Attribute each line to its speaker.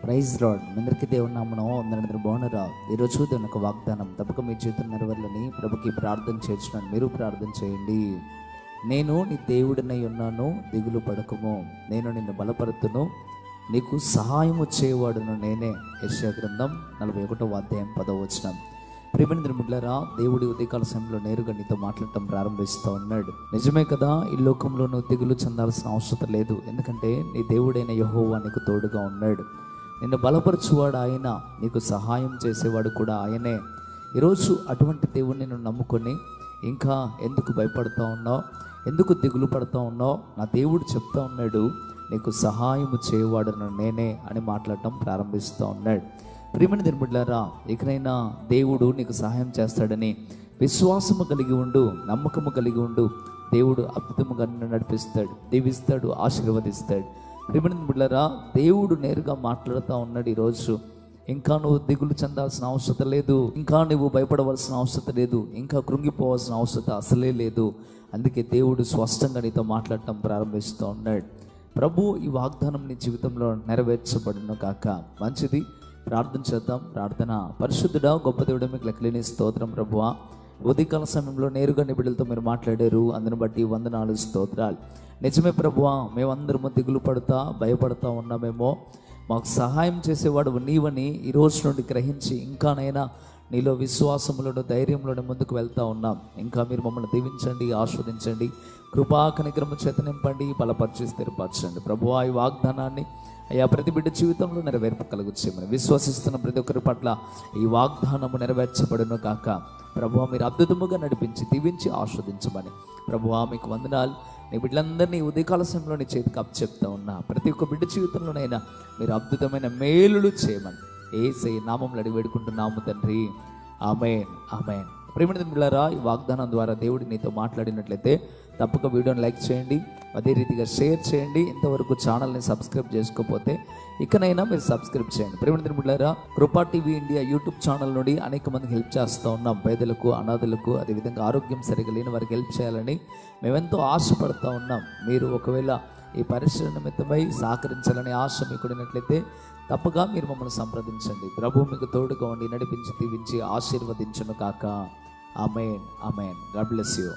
Speaker 1: Praise lord. అందరికీ దేవుని నామమున వందనాలు. బాగున్నారా? ఈరోజు దేవుని యొక్క వాగ్దానం తప్పక మీ జీవితం నెరవేరాలని ప్రభుకి ప్రార్థన చేస్తున్నాను. మీరు ప్రార్థన చేయండి. నేను నీ దేవుడినై ఉన్నాను, దిగులు పడకము, నేను నిన్ను బలపరుతును, నీకు సహాయము చేయవాడును నేనే. యెషయా గ్రంథం 41వ అధ్యాయం 10వ వచనం. ప్రియమైన బిడ్డలారా, దేవుడి ఉదయకాల సమయంలో నేరుగా నీతో మాట్లాడటం ప్రారంభిస్తూ ఉన్నాడు. నిజమే కదా, ఈ లోకంలో నువ్వు దిగులు చెందాల్సిన అవసరం లేదు. ఎందుకంటే నీ దేవుడైన యెహోవా నీకు తోడుగా ఉన్నాడు. నిన్ను బలపరచువాడు ఆయన, నీకు సహాయం చేసేవాడు కూడా ఆయనే. ఈరోజు అటువంటి దేవుడిని నువ్వు నమ్ముకొని ఇంకా ఎందుకు భయపడుతూ ఉన్నావు, ఎందుకు దిగులు పడుతూ ఉన్నావు? నా దేవుడు చెప్తా ఉన్నాడు, నీకు సహాయము చేయవాడును నేనే అని మాట్లాడటం ప్రారంభిస్తూ ఉన్నాడు. ప్రియమైన బిడ్డలారా, ఇకనైనా దేవుడు నీకు సహాయం చేస్తాడని విశ్వాసము కలిగి ఉండు, నమ్మకము కలిగి ఉండు. దేవుడు అద్భుతముగా నిన్ను నడిపిస్తాడు, దీవిస్తాడు, ఆశీర్వదిస్తాడు. ప్రియమైన బిడ్డలారా, దేవుడు నేరుగా మాట్లాడుతూ ఉన్నాడు ఈరోజు. ఇంకా నువ్వు దిగులు చెందాల్సిన అవసరం లేదు, ఇంకా నువ్వు భయపడవలసిన అవసరం లేదు, ఇంకా కృంగిపోవాల్సిన అవసరం అసలే లేదు. అందుకే దేవుడు స్పష్టంగా నీతో మాట్లాడటం ప్రారంభిస్తూ ఉన్నాడు. ప్రభు ఈ వాగ్దానం నీ జీవితంలో నెరవేర్చబడును కాక. మంచిది, ప్రార్థన చేద్దాం. ప్రార్థన. పరిశుద్ధుడా, గొప్ప దేవుడా, మీకు లెక్కలేని స్తోత్రం ప్రభువా. ఉదయకాల సమయంలో నేరుగా నీ బిడ్డలతో మీరు మాట్లాడారు, అందుని బట్టి వందనాలు, స్తోత్రాలు. నిజమే ప్రభువా, మేమందరము దిగులు పడుతా భయపడతా ఉన్నామేమో, మాకు సహాయం చేసేవాడు నీవని ఈరోజు నుండి గ్రహించి ఇంకానైనా నీలో విశ్వాసములను ధైర్యంలోనే ముందుకు వెళ్తూ ఉన్నాం. ఇంకా మీరు మమ్మల్ని దీవించండి, ఆస్వాదించండి, కృపా కనికరము చేత నింపండి, బలపరిచి స్థిరపరచండి ప్రభువా. ఈ వాగ్దానాన్ని అయ్యా ప్రతి బిడ్డ జీవితంలో నెరవేర్పగలుగు చేయమని విశ్వసిస్తున్న ప్రతి ఒక్కరి పట్ల ఈ వాగ్దానము నెరవేర్చబడును కాక. ప్రభువా, మీరు అద్భుతముగా నడిపించి దీవించి ఆస్వాదించమని ప్రభువా మీకు వందనాలు. నీ బిడ్డలందరినీ ఉదయకాల సమయంలో నీ చేతికి అప్పచెప్తా ఉన్నా. ప్రతి ఒక్క బిడ్డ జీవితంలోనైనా మీరు అద్భుతమైన మేలులు చేయమని యేసయ్య నామములో అడిగి వేడుకుంటున్నాము తండ్రి. ఆమేన్, ఆమేన్. ప్రియమైన బిడ్డలారా, ఈ వాగ్దానం ద్వారా దేవుడు నీతో మాట్లాడినట్లయితే తప్పక వీడియోని లైక్ చేయండి, అదే రీతిగా షేర్ చేయండి. ఇంతవరకు ఛానల్ని సబ్స్క్రైబ్ చేసుకోకపోతే ఇకనైనా మీరు సబ్స్క్రైబ్ చేయండి. ప్రియమైన బిడ్డలారా, కృపా టీవీ ఇండియా యూట్యూబ్ ఛానల్ నుండి అనేక మందికి హెల్ప్ చేస్తూ ఉన్నాం. పేదలకు, అనాథులకు, అదేవిధంగా ఆరోగ్యం సరిగా లేని వారికి హెల్ప్ చేయాలని మేమెంతో ఆశపడుతూ ఉన్నాం. మీరు ఒకవేళ ఈ పరిశ్రమ నిమిత్తమై సహకరించాలని ఆశ మీకు ఉన్నట్లయితే తప్పగా మీరు మమ్మల్ని సంప్రదించండి. ప్రభు మీకు తోడుగా ఉండి నడిపించి దీవించి ఆశీర్వదించును కాక. Amen, amen. God bless you.